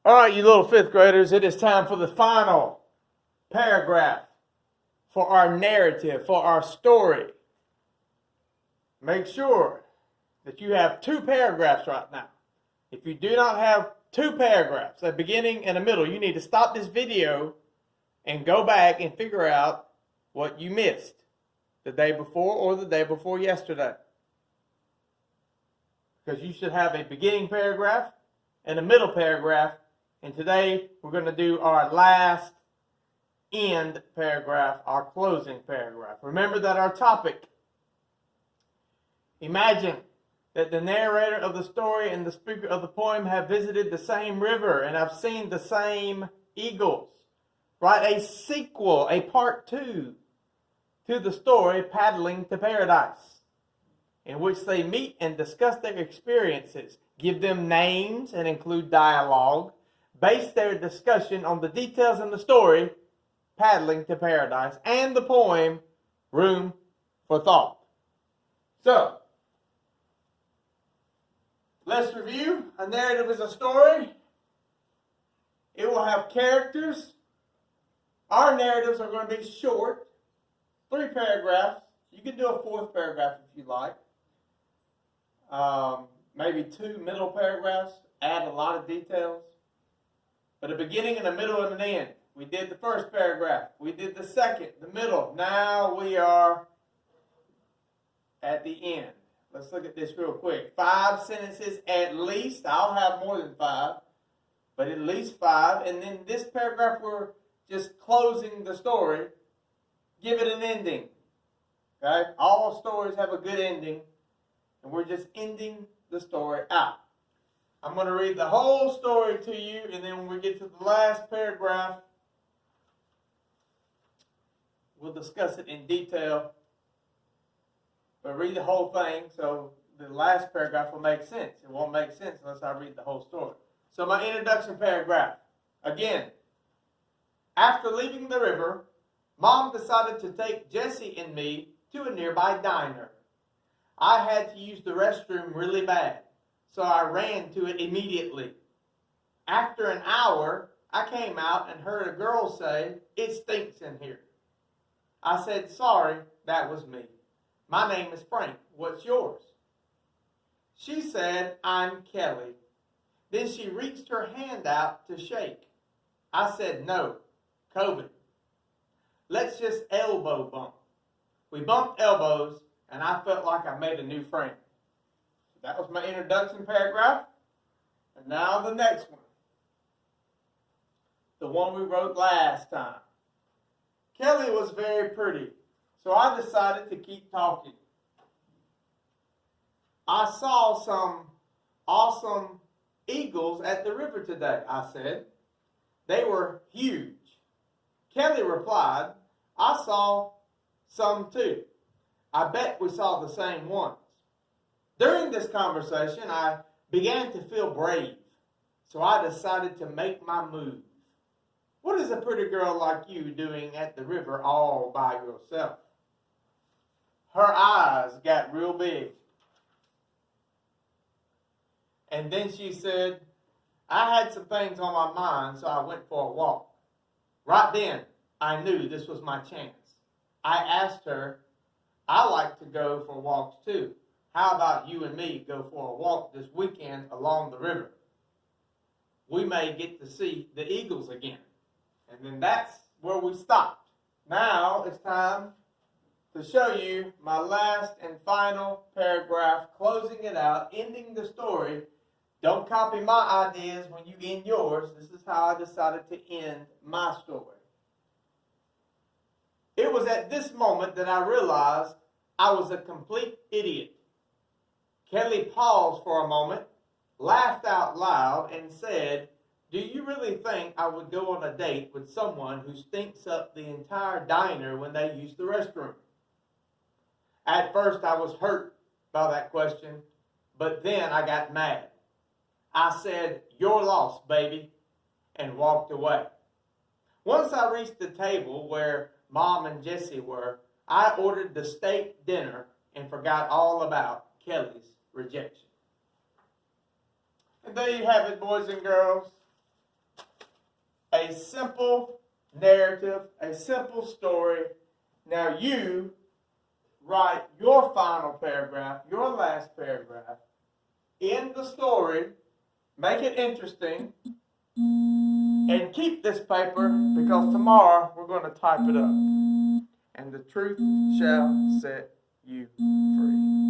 All right, you little fifth graders, it is time for the final paragraph for our narrative, for our story. Make sure that you have two paragraphs right now. If you do not have two paragraphs, a beginning and a middle, you need to stop this video and go back and figure out what you missed the day before or the day before yesterday. Because you should have a beginning paragraph and a middle paragraph. And today we're going to do our last end paragraph, our closing paragraph. Remember that our topic, imagine that the narrator of the story and the speaker of the poem have visited the same river and have seen the same eagles. Write a sequel, a part 2 to the story Paddling to Paradise, in which they meet and discuss their experiences. Give them names and include dialogue. Base their discussion on the details in the story, Paddling to Paradise, and the poem, Room for Thought. So, let's review. A narrative is a story. It will have characters. Our narratives are going to be short, 3 paragraphs. You can do a 4th paragraph if you like. Maybe 2 middle paragraphs, add a lot of details. But a beginning and a middle and an end. We did the first paragraph. We did the second, the middle. Now we are at the end. Let's look at this real quick. 5 sentences at least. I'll have more than 5, but at least 5. And then this paragraph, we're just closing the story. Give it an ending. Okay? All stories have a good ending, and we're just ending the story out. I'm going to read the whole story to you, and then when we get to the last paragraph, we'll discuss it in detail. But read the whole thing, so the last paragraph will make sense. It won't make sense unless I read the whole story. So my introduction paragraph. Again, after leaving the river, Mom decided to take Jesse and me to a nearby diner. I had to use the restroom really bad, so I ran to it immediately. After an hour, I came out and heard a girl say, "It stinks in here." I said, "Sorry, that was me. My name is Frank. What's yours?" She said, "I'm Kelly." Then she reached her hand out to shake. I said, "No, COVID. Let's just elbow bump." We bumped elbows, and I felt like I made a new friend. That was my introduction paragraph. And now the next one. The one we wrote last time. Kelly was very pretty, so I decided to keep talking. I saw some awesome eagles at the river today, I said. They were huge. Kelly replied, "I saw some too. I bet we saw the same ones." During this conversation, I began to feel brave, so I decided to make my move. What is a pretty girl like you doing at the river all by yourself? Her eyes got real big. And then she said, "I had some things on my mind, so I went for a walk." Right then, I knew this was my chance. I asked her, "I like to go for walks too. How about you and me go for a walk this weekend along the river? We may get to see the eagles again." And then that's where we stopped. Now it's time to show you my last and final paragraph, closing it out, ending the story. Don't copy my ideas when you end yours. This is how I decided to end my story. It was at this moment that I realized I was a complete idiot. Kelly paused for a moment, laughed out loud, and said, "Do you really think I would go on a date with someone who stinks up the entire diner when they use the restroom?" At first I was hurt by that question, but then I got mad. I said, "Your loss, baby," and walked away. Once I reached the table where Mom and Jesse were, I ordered the steak dinner and forgot all about Kelly's rejection. And there you have it, boys and girls. a simple narrative, a simple story. Now you write your final paragraph, your last paragraph in the story, make it interesting, and keep this paper because tomorrow we're going to type it up. And the truth shall set you free.